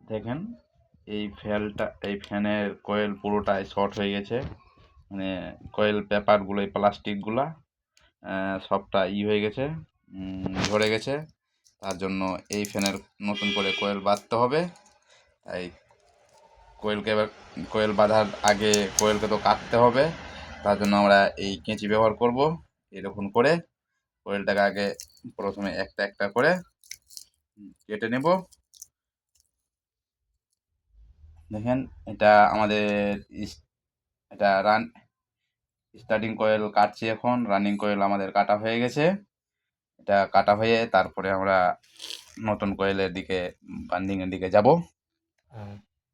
দেখেন এই ফ্যানের কয়েল পুরোটাই শর্ট হয়ে গেছে, মানে কয়েল পেপারগুলো এই প্লাস্টিকগুলা সবটা হয়ে গেছে, ঝরে গেছে। তার জন্য এই ফ্যানের নতুন করে কয়েল বাঁধতে হবে। তাই কয়েল বাঁধার আগে কয়েলকে তো কাটতে হবে। তার জন্য আমরা এই কেঁচি ব্যবহার করব। এরকম করে কয়েলটাকে আগে প্রথমে একটা একটা করে কেটে নেব। দেখেন এটা আমাদের এটা স্টার্টিং কয়েল কাটছি, এখন রানিং কয়েল আমাদের কাটা হয়ে গেছে। এটা কাটা হয়ে তারপরে আমরা নতুন কয়েলের দিকে বান্ডিংয়ের দিকে যাব।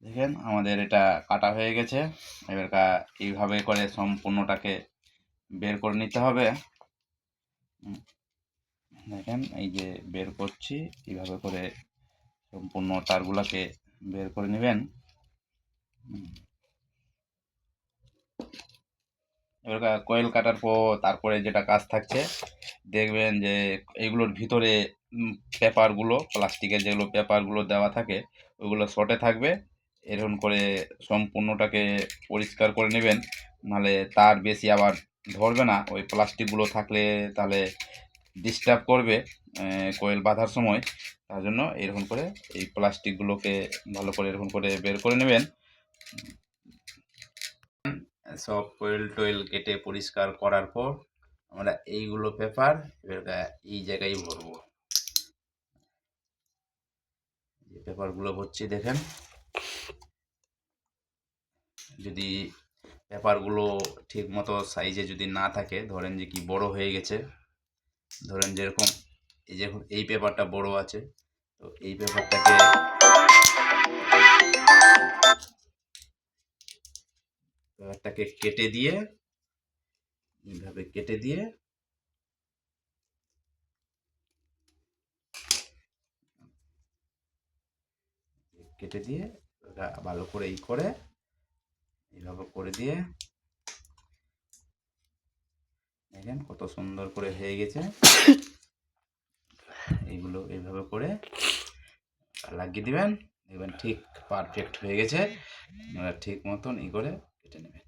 দেখেন আমাদের এটা কাটা হয়ে গেছে। এবার এইভাবে করে সম্পূর্ণটাকে বের করে নিতে হবে। দেখেন এই যে বের করছি, এইভাবে করে সম্পূর্ণ তারগুলোকে বের করে নেবেন। এবার কয়েল কাটার পর তারপরে যেটা কাজ থাকছে, দেখবেন যে এইগুলোর ভিতরে পেপারগুলো, প্লাস্টিকের যেগুলো পেপারগুলো দেওয়া থাকে ওইগুলো শর্টে থাকবে। এরকম করে সম্পূর্ণটাকে পরিষ্কার করে নেবেন, নাহলে তার বেশি আবার ধরবে না। ওই প্লাস্টিকগুলো থাকলে তাহলে ডিস্টার্ব করবে কয়েল বাঁধার সময়। তার জন্য এরকম করে এই প্লাস্টিকগুলোকে ভালো করে এরকম করে বের করে নেবেন। সব কয়েল টয়েল কেটে পরিষ্কার করার পর আমরা এইগুলো পেপার এবার এই জায়গায় ভরবো। যে পেপারগুলো ভরছি দেখেন, যদি পেপারগুলো ঠিক মতো সাইজে যদি না থাকে, ধরেন যে কি বড় হয়ে গেছে, ধরেন যেরকম এই যে এই পেপারটা বড় আছে, তো এই পেপারটাকে কেটে দিয়ে এইভাবে কেটে দিয়ে ভালো করে এইভাবে করে দিয়ে দেখেন কত সুন্দর করে হয়ে গেছে। এইগুলো এইভাবে করে লাগিয়ে দিবেন, দেখবেন ঠিক পারফেক্ট হয়ে গেছে। আপনারা ঠিক মতন করে কেটে নেবেন।